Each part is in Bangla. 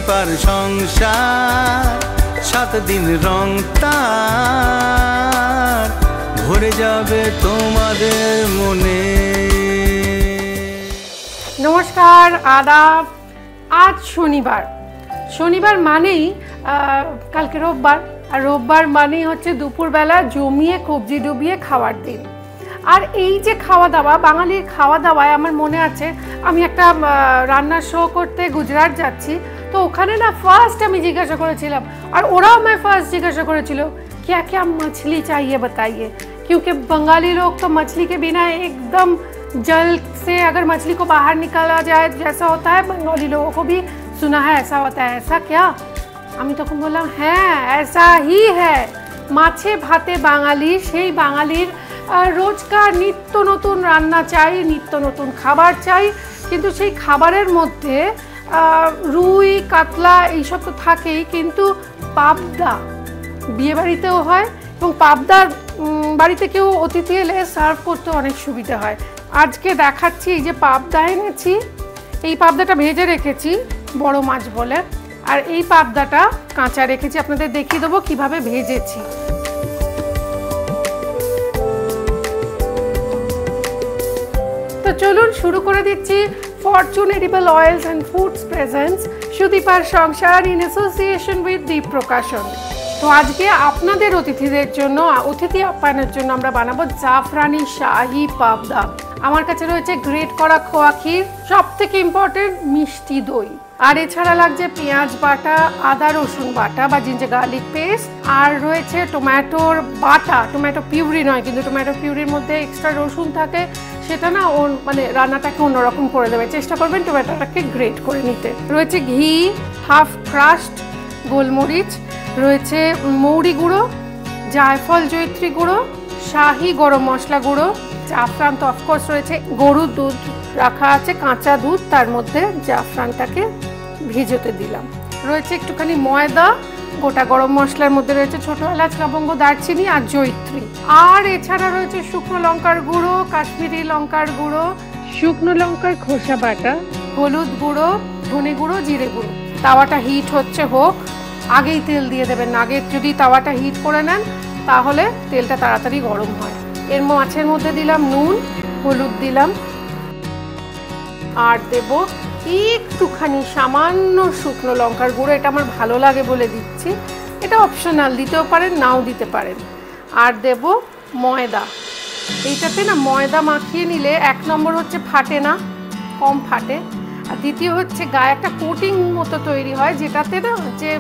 পার সংসার 7 দিন রং তার ভরে যাবে তোমাদের মনে। নমস্কার, আদাব। আজ শনিবার মানেই কালকে রোববার, আর রোববার মানেই হচ্ছে দুপুরবেলা জমিয়ে কবজি ডুবিয়ে খাওয়ার দিন। আর এই যে খাওয়া দাওয়া, বাঙালির খাওয়া দাওয়ায় আমার মনে আছে আমি একটা রান্নার শো করতে গুজরাট যাচ্ছি, তো ওখানে না ফার্স্ট আমি জিজ্ঞাসা করেছিলাম, আর ওরাও আমায় ফার্স্ট জিজ্ঞাসা করেছিল क्या क्या मछली चाहिए बताइए, क्योंकि बंगाली लोग तो मछली के बिना एकदम जल से अगर मछली को बाहर निकाला जाए जैसा होता है, बंगाली लोगों को भी सुना है ऐसा होता है। ऐसा क्या? আমি তখন বললাম হ্যাঁ ऐसा ही है। মাছে ভাতে বাঙালি, সেই বাঙালির রোজকার নিত্য নতুন রান্না চাই, নিত্য নতুন খাবার চাই, কিন্তু সেই খাবারের মধ্যে রুই কাতলা এইসব তো থাকেই, কিন্তু পাবদা বিয়ে বাড়িতেও হয়, এবং পাবদার বাড়িতে কেউ অতিথি এলে সার্ভ করতে অনেক সুবিধা হয়। আজকে দেখাচ্ছি এই যে পাবদা এনেছি, এই পাবদাটা ভেজে রেখেছি বড় মাছ বলে, আর এই পাবদাটা কাঁচা রেখেছি, আপনাদের দেখিয়ে দেবো কিভাবে ভেজেছি। তো চলুন শুরু করে দিচ্ছি। Fortune edible oils and foods presents সুদীপার সংসার in association with Deep Prakashan. তো আজকে আপনাদের অতিথিদের জন্য, অতিথি আপ্যায়নের জন্য আমরা বানাবো জাফরানি শাহি পাবদা। আমার কাছে রয়েছে গ্রেট করা খোয়া ক্ষীর, সব থেকে ইম্পর্টেন্ট মিষ্টি দই, আর এছাড়া লাগছে পেঁয়াজ বাটা, আদা রসুন বাটা বা জিঞ্জার গার্লিক পেস্ট, আর রয়েছে টমেটোর বাটা, টমেটো পিউরি নয়, কিন্তু টমেটো পিউরির মধ্যে এক্সট্রা রসুন থাকে, সেটা না মানে রান্নাটাকে অন্যরকম করে দেবে। চেষ্টা করবেন টমেটোটাকে গ্রেট করে নিতে। রয়েছে ঘি, হাফ ক্রাশড গোলমরিচ, রয়েছে মৌরি গুঁড়ো, জায়ফল জয়িত্রী গুঁড়ো, শাহি গরম মশলা গুঁড়ো, জাফরান তো অফকোর্স রয়েছে, গরুর দুধ রাখা আছে, কাঁচা দুধ, তার মধ্যে জাফরানটাকে ভিজোতে দিলাম, রয়েছে একটুখানি ময়দা, গোটা গরম মশলার মধ্যে রয়েছে ছোটো এলাচ, লবঙ্গ, দারচিনি আর জয়িত্রী, আর এছাড়া রয়েছে শুকনো লঙ্কার গুঁড়ো, কাশ্মীরি লঙ্কার গুঁড়ো, শুকনো লঙ্কার খোসা বাটা, হলুদ গুঁড়ো, ধনে গুঁড়ো, জিরে গুঁড়ো। তাওয়াটা হিট হচ্ছে, হোক, আগেই তেল দিয়ে দেবেন না, আগে যদি তাওয়াটা হিট করে নেন তাহলে তেলটা তাড়াতাড়ি গরম হয়। এর মাছের মধ্যে দিলাম নুন, হলুদ দিলাম, আর দেব একটুখানি সামান্য শুকনো লঙ্কার গুঁড়ো, এটা আমার ভালো লাগে বলে দিচ্ছি, এটা অপশনাল, দিতেও পারেন নাও দিতে পারেন। আর দেব ময়দা, এইটাতে না ময়দা মাখিয়ে নিলে 1 নম্বর হচ্ছে ফাটে না, কম ফাটে, আর দ্বিতীয় হচ্ছে গায়ে একটা কোটিং মতো তৈরি হয়, যেটাতে না যে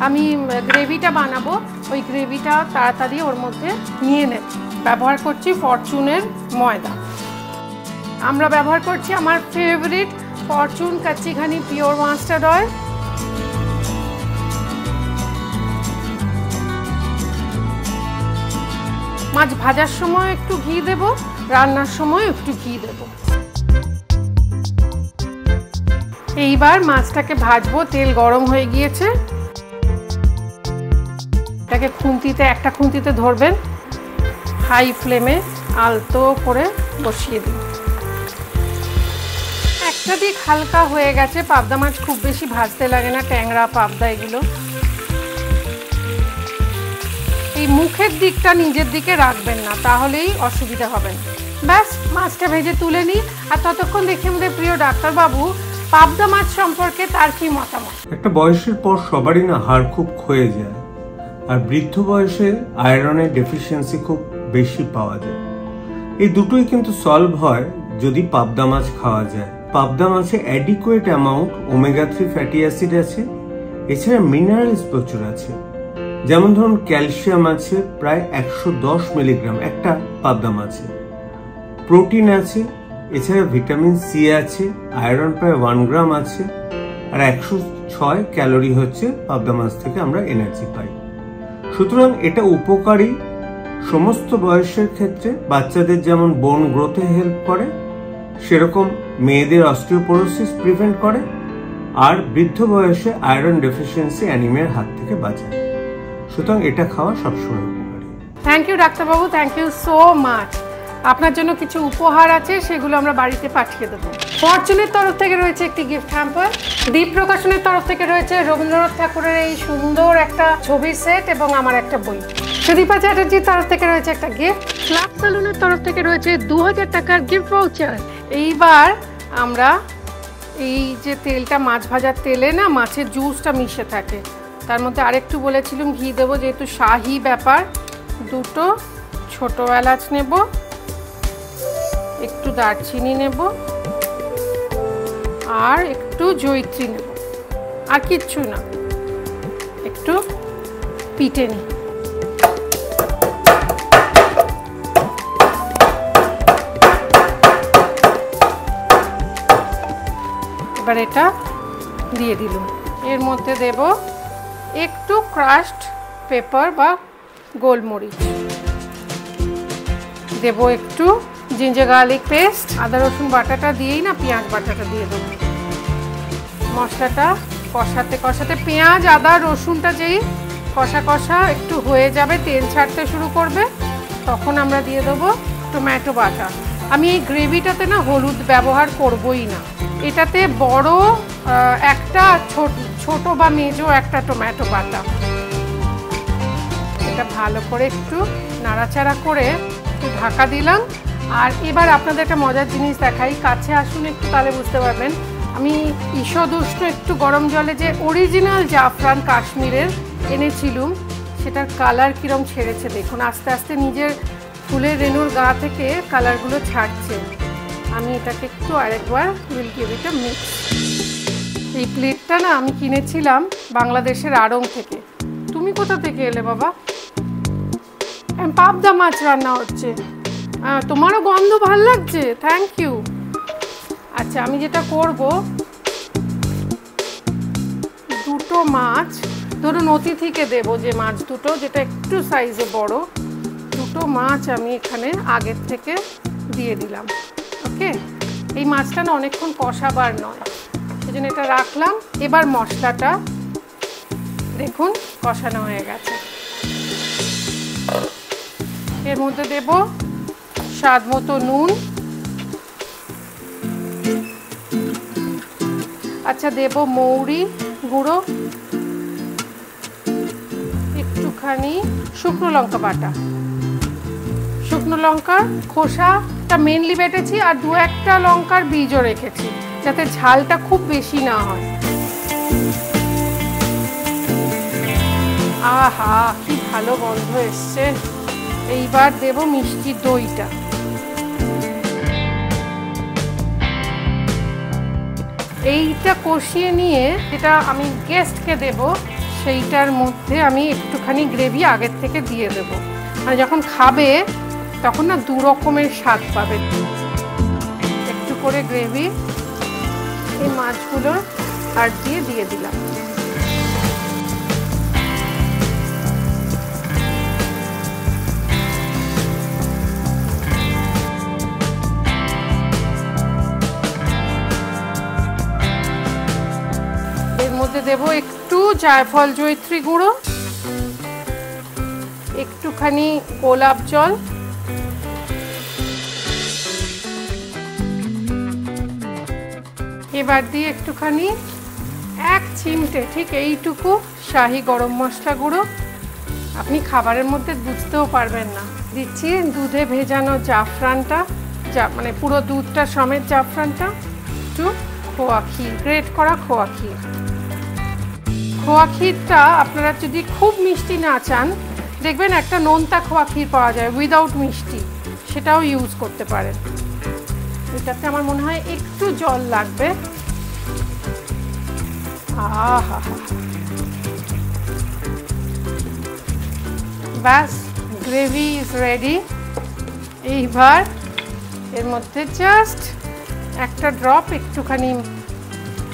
আমি গ্রেভিটা বানাবো ওই গ্রেভিটা তাড়াতাড়ি ওর মধ্যে নিয়ে নেব। ব্যবহার করছি ফরচুনের ময়দা, আমরা ব্যবহার করছি আমার ফেভারিট ফরচুন কাচ্চি ঘানি পিওর মাস্টার্ড অয়েল। মাছ ভাজার সময় একটু ঘি দেব, রান্নার সময় একটু ঘি দেব। এইবার মাছটাকে ভাজবো, তেল গরম হয়ে গিয়েছে, এটাকে একটা খুন্তিতে ধরবেন, হাই ফ্লেমে আলতো করে বসিয়ে দিন। একটা দিক হালকা হয়ে গেছে, পাবদা মাছ খুব বেশি ভাজতে লাগে না, ট্যাংরা পাবদা এগুলো। এই মুখের দিকটা নিজের দিকে রাখবেন না, তাহলেই অসুবিধা হবে না। ব্যাস, মাছটা ভেজে তুলে নিই, আর ততক্ষণ দেখি আমাদের প্রিয় ডাক্তারবাবু পাবদা মাছ সম্পর্কে তার কি মতামত। একটা বয়সের পর সবারই না হাড় খুব ক্ষয়ে যায়, আর বৃদ্ধ বয়সে আয়রনের ডেফিসিয়েন্সি খুব বেশি পাওয়া যায়। এই দুটোই কিন্তু সলভ হয় যদি পাবদা মাছ খাওয়া যায়। পাবদা মাছে adequate amount omega 3 fatty acid আছে, এছাড়া মিনারেলস প্রচুর আছে, যেমন ধরুন ক্যালসিয়াম আছে প্রায় 110 মিলিগ্রাম একটা পাবদা মাছে, প্রোটিন আছে, এছাড়া ভিটামিন সি আছে, আয়রন প্রায় 1 গ্রাম আছে, আর 106 ক্যালোরি হচ্ছে পাবদা মাছ থেকে আমরা এনার্জি পাই। সুতরাং এটা উপকারী সমস্ত বয়সের ক্ষেত্রে। বাচ্চাদের যেমন বোন গ্রোথে হেল্প করে, সেরকম মেয়েদের অস্টিওপোরোসিস প্রিভেন্ট করে, আর বৃদ্ধ বয়সে আয়রন ডেফিসিয়েন্সি অ্যানিমিয়ার হাত থেকে বাঁচায়। সুতরাং এটা খাওয়া সবসময় উপকারী। থ্যাংক ইউ ডাক্তারবাবু, থ্যাংক ইউ সো মাচ। আপনার জন্য কিছু উপহার আছে, সেগুলো আমরা বাড়িতে পাঠিয়ে দেবো। ফরচুনের তরফ থেকে রয়েছে একটি গিফট হ্যাম্পার, দীপ প্রকাশনের তরফ থেকে রয়েছে রবীন্দ্রনাথ ঠাকুরের এই সুন্দর একটা ছবির সেট এবং আমার একটা বই। সুদীপা চ্যাটার্জির তরফ থেকে রয়েছে একটা গিফট, ফ্ল্যাপ সেলুনের তরফ থেকে রয়েছে 2000 টাকার গিফট ভাউচার। এইবার আমরা এই যে তেলটা, মাছ ভাজার তেলে না মাছের জুসটা মিশে থাকে, তার মধ্যে আরেকটু বলেছিলাম ঘি দেবো, যেহেতু শাহি ব্যাপার। 2টো ছোট এলাচ নেব, একটু দারচিনি নেব, আর একটু জয়িত্রী নেব, আর কিচ্ছু না, একটু পিটে নিই। এবার এটা দিয়ে দিলাম। এর মধ্যে দেব একটু ক্রাশড পেপার বা গোলমরিচ, দেব একটু জিঞ্জার গার্লিক পেস্ট, আদা রসুন বাটাটা দিয়েই না পেঁয়াজ বাটাটা দিয়ে দেবো। মশলাটা কষাতে কষাতে পেঁয়াজ আদা রসুনটা যেই কষা কষা একটু হয়ে যাবে, তেল ছাড়তে শুরু করবে, তখন আমরা দিয়ে দেবো টমেটো বাটা। আমি এই গ্রেভিটাতে না হলুদ ব্যবহার করবই না, এটাতে বড় একটা, ছোট বা মেজো একটা টমেটো বাটা। এটা ভালো করে একটু নাড়াচাড়া করে একটু ঢাকা দিলাম। আর এবার আপনাদের একটা মজার জিনিস দেখাই, কাছে আসুন একটু, তাহলে বুঝতে পারবেন। আমি ঈষদুষ্ণ একটু গরম জলে যে অরিজিনাল জাফরান কাশ্মীরের এনেছিলুম, সেটার কালার কিরম ছেড়েছে দেখুন, আস্তে আস্তে নিজের ফুলের রেণুর গা থেকে কালারগুলো ছাড়ছে। আমি এটাকে একটু আরেকবার will give it a mix. এই প্লেটটা না আমি কিনেছিলাম বাংলাদেশের আড়ং থেকে। তুমি কোথা থেকে এলে বাবা? পাবদা মাছ রান্না হচ্ছে, তোমারও গন্ধ ভাল লাগছে, থ্যাংক ইউ। আচ্ছা, আমি যেটা করব, 2টো মাছ ধরুন অতিথিকে দেবো, যে মাছ দুটো যেটা একটু সাইজে বড়, 2টো মাছ আমি এখানে আগের থেকে দিয়ে দিলাম। ওকে, এই মাছটা না অনেকক্ষণ কষাবার নয়, সেই জন্য এটা রাখলাম। এবার মশলাটা দেখুন কষানো হয়ে গেছে। এর মধ্যে দেব স্বাদ মতো নুন, আচ্ছা দেব মৌরি গুঁড়ো, একটুখানি শুকনো লঙ্কা বাটা, শুকনো লঙ্কার খোসাটা মেনলি বেটেছি, আর 2-1টা লঙ্কার বীজও রেখেছি, যাতে ঝালটা খুব বেশি না হয়। আহা, কি ভালো গন্ধ এসছে। এইবার দেব মিষ্টি দইটা, এইটা কষিয়ে নিয়ে যেটা আমি গেস্টকে দেব, সেইটার মধ্যে আমি একটুখানি গ্রেভি আগের থেকে দিয়ে দেব, মানে যখন খাবে তখন না 2 রকমের স্বাদ পাবে। একটু করে গ্রেভি এই মাছগুলোর আর দিয়ে দিলাম। এর মধ্যে দেব একটু জায়ফল জয়িত্রী গুঁড়ো, একটুখানি গোলাপ জল, এবার দিয়ে একটুখানি 1 চিমটে ঠিক এইটুকু শাহি গরম মশলা গুঁড়ো। আপনি খাবারের মধ্যে বুঝতেও পারবেন না। দিচ্ছি দুধে ভেজানো জাফরানটা, মানে পুরো দুধটা সমেত জাফরানটা, একটু খোয়া ক্ষীর, গ্রেট করা খোয়া ক্ষীর। খোয়া ক্ষীরটা আপনারা যদি খুব মিষ্টি না চান, দেখবেন একটা নোনতা খোয়া ক্ষীর পাওয়া যায় উইদাউট মিষ্টি, সেটাও ইউজ করতে পারেন। এটাতে আমার মনে হয় একটু জল লাগবে। আহা, ব্যাস, গ্রেভি ইজ রেডি। এইবার এর মধ্যে জাস্ট একটা ড্রপ একটুখানি,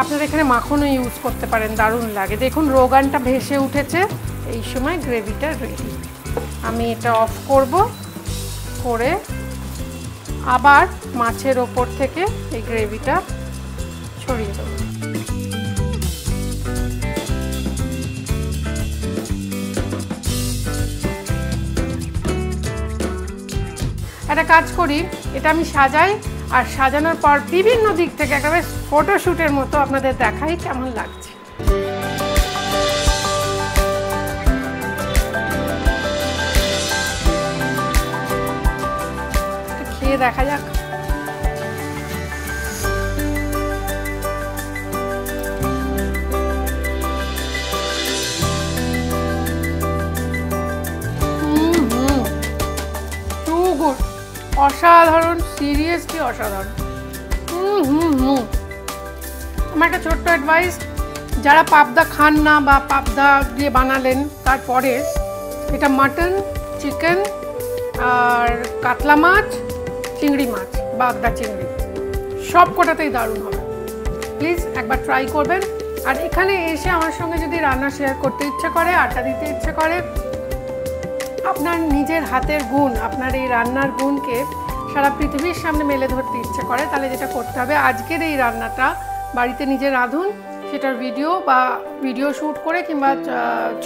আপনারা এখানে মাখনও ইউজ করতে পারেন, দারুণ লাগে। দেখুন রোগানটা ভেসে উঠেছে, এই সময় গ্রেভিটা রেডি। আমি এটা অফ করব, করে আবার মাছের ওপর থেকে এই গ্রেভিটা ছড়িয়ে দেবো। একটা কাজ করি, এটা আমি সাজাই, আর সাজানোর পর বিভিন্ন দিক থেকে একেবারে ফটোশ্যুটের মতো আপনাদের দেখাই কেমন লাগছে। খেয়ে দেখা যাক। অসাধারণ, সিরিয়াসলি অসাধারণ। আমার একটা ছোট্ট অ্যাডভাইস, যারা পাবদা খান না বা পাবদা দিয়ে বানালেন, তারপরে এটা মাটন, চিকেন আর কাতলা মাছ, চিংড়ি মাছ, বাগদা চিংড়ি, সব কটাতেই দারুণ হবে। প্লিজ একবার ট্রাই করবেন। আর এখানে এসে আমার সঙ্গে যদি রান্না শেয়ার করতে ইচ্ছে করে, আড্ডা দিতে ইচ্ছে করে, আপনার নিজের হাতের গুণ, আপনার এই রান্নার গুণকে সারা পৃথিবীর সামনে মেলে ধরতে ইচ্ছে করে, তাহলে যেটা করতে হবে, আজকের এই রান্নাটা বাড়িতে নিজে রাঁধুন, সেটার ভিডিও শ্যুট করে কিংবা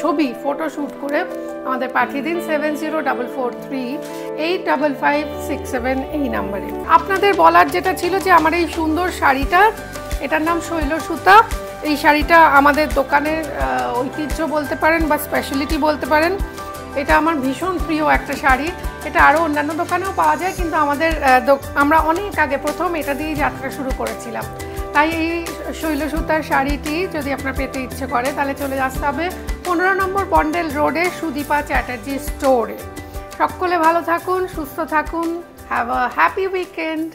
ছবি ফটো শ্যুট করে আমাদের পাঠিয়ে দিন 7044385567 এই নাম্বারে। আপনাদের বলার যেটা ছিল যে আমার এই সুন্দর শাড়িটা, এটার নাম শৈল সুতা। এই শাড়িটা আমাদের দোকানের ঐতিহ্য বলতে পারেন বা স্পেশালিটি বলতে পারেন। এটা আমার ভীষণ প্রিয় একটা শাড়ি। এটা আরও অন্যান্য দোকানেও পাওয়া যায়, কিন্তু আমরা অনেক আগে প্রথম এটা দিয়েই যাত্রা শুরু করেছিলাম। তাই এই শৈল সুতার শাড়িটি যদি আপনার পেতে ইচ্ছে করে, তাহলে চলে আসতে হবে 15 নম্বর বন্ডেল রোডে সুদীপা চ্যাটার্জি স্টোরে। সকলে ভালো থাকুন, সুস্থ থাকুন। Have a happy weekend.